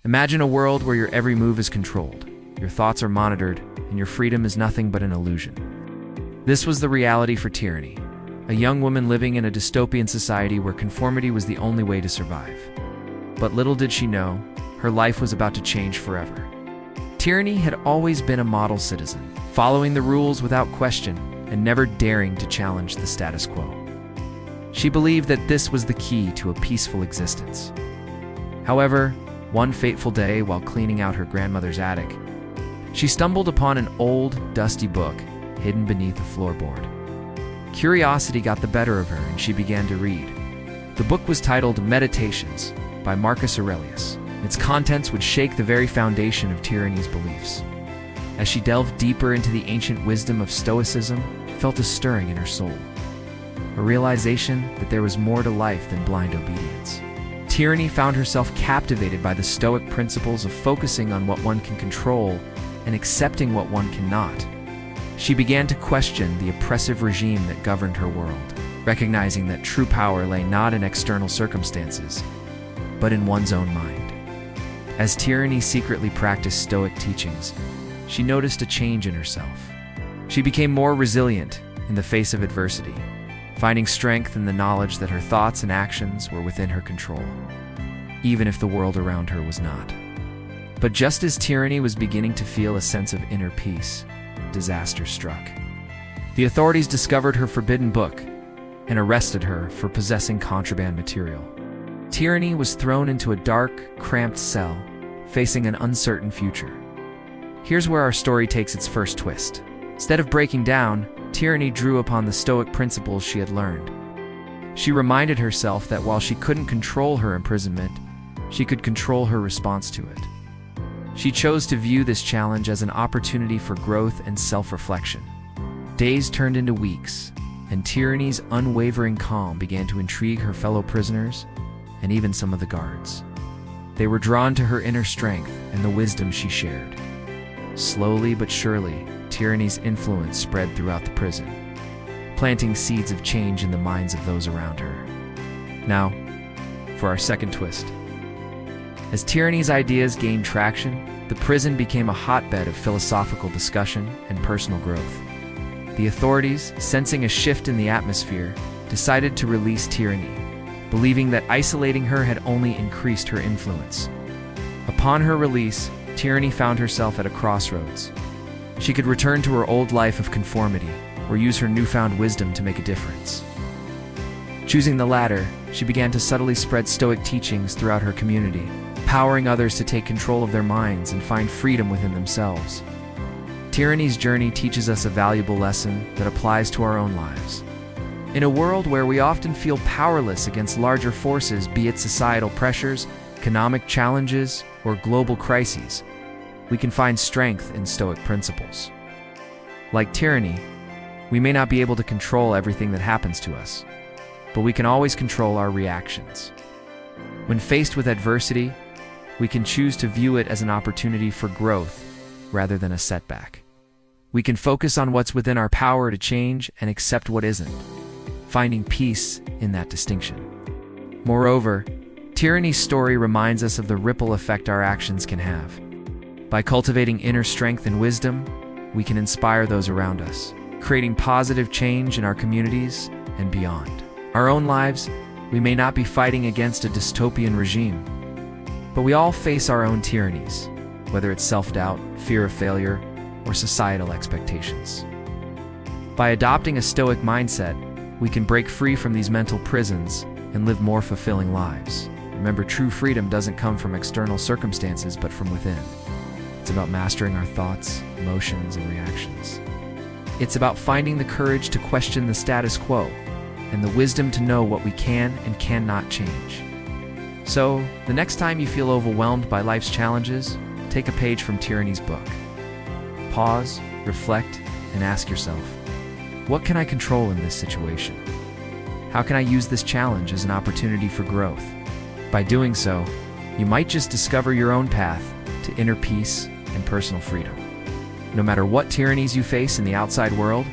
Imagine a world where your every move is controlled, your thoughts are monitored, and your freedom is nothing but an illusion. This was the reality for Tyranny, a young woman living in a dystopian society where conformity was the only way to survive. But little did she know, her life was about to change forever. Tyranny had always been a model citizen, following the rules without question and never daring to challenge the status quo. She believed that this was the key to a peaceful existence. However, one fateful day while cleaning out her grandmother's attic, she stumbled upon an old, dusty book hidden beneath a floorboard. Curiosity got the better of her and she began to read. The book was titled Meditations by Marcus Aurelius. Its contents would shake the very foundation of Tyranny's beliefs. As she delved deeper into the ancient wisdom of stoicism, felt a stirring in her soul. A realization that there was more to life than blind obedience. Tyranny found herself captivated by the stoic principles of focusing on what one can control and accepting what one cannot. She began to question the oppressive regime that governed her world, recognizing that true power lay not in external circumstances, but in one's own mind. As Tyranny secretly practiced stoic teachings, she noticed a change in herself. She became more resilient in the face of adversity, finding strength in the knowledge that her thoughts and actions were within her control, even if the world around her was not. But just as Tyranny was beginning to feel a sense of inner peace, disaster struck. The authorities discovered her forbidden book and arrested her for possessing contraband material. Tyranny was thrown into a dark, cramped cell, facing an uncertain future. Here's where our story takes its first twist. Instead of breaking down, Tyranny drew upon the stoic principles she had learned. She reminded herself that while she couldn't control her imprisonment, she could control her response to it. She chose to view this challenge as an opportunity for growth and self-reflection. Days turned into weeks, and Tyranny's unwavering calm began to intrigue her fellow prisoners and even some of the guards. They were drawn to her inner strength and the wisdom she shared. Slowly but surely, Tyranny's influence spread throughout the prison, planting seeds of change in the minds of those around her. Now, for our second twist. As Tyranny's ideas gained traction, the prison became a hotbed of philosophical discussion and personal growth. The authorities, sensing a shift in the atmosphere, decided to release Tyranny, believing that isolating her had only increased her influence. Upon her release, Tyranny found herself at a crossroads. She could return to her old life of conformity, or use her newfound wisdom to make a difference. Choosing the latter, she began to subtly spread stoic teachings throughout her community, empowering others to take control of their minds and find freedom within themselves. Tyranny's journey teaches us a valuable lesson that applies to our own lives. In a world where we often feel powerless against larger forces, be it societal pressures, economic challenges, or global crises, we can find strength in stoic principles. Like Tyranny, we may not be able to control everything that happens to us, but we can always control our reactions. When faced with adversity, we can choose to view it as an opportunity for growth rather than a setback. We can focus on what's within our power to change and accept what isn't, finding peace in that distinction. Moreover, Tyranny's story reminds us of the ripple effect our actions can have. By cultivating inner strength and wisdom, we can inspire those around us, creating positive change in our communities and beyond. Our own lives, we may not be fighting against a dystopian regime, but we all face our own tyrannies, whether it's self-doubt, fear of failure, or societal expectations. By adopting a stoic mindset, we can break free from these mental prisons and live more fulfilling lives. Remember, true freedom doesn't come from external circumstances, but from within. It's about mastering our thoughts, emotions, and reactions. It's about finding the courage to question the status quo and the wisdom to know what we can and cannot change. So, the next time you feel overwhelmed by life's challenges, take a page from Tyranny's book. Pause, reflect, and ask yourself, what can I control in this situation? How can I use this challenge as an opportunity for growth? By doing so, you might just discover your own path to inner peace and personal freedom. No matter what tyrannies you face in the outside world,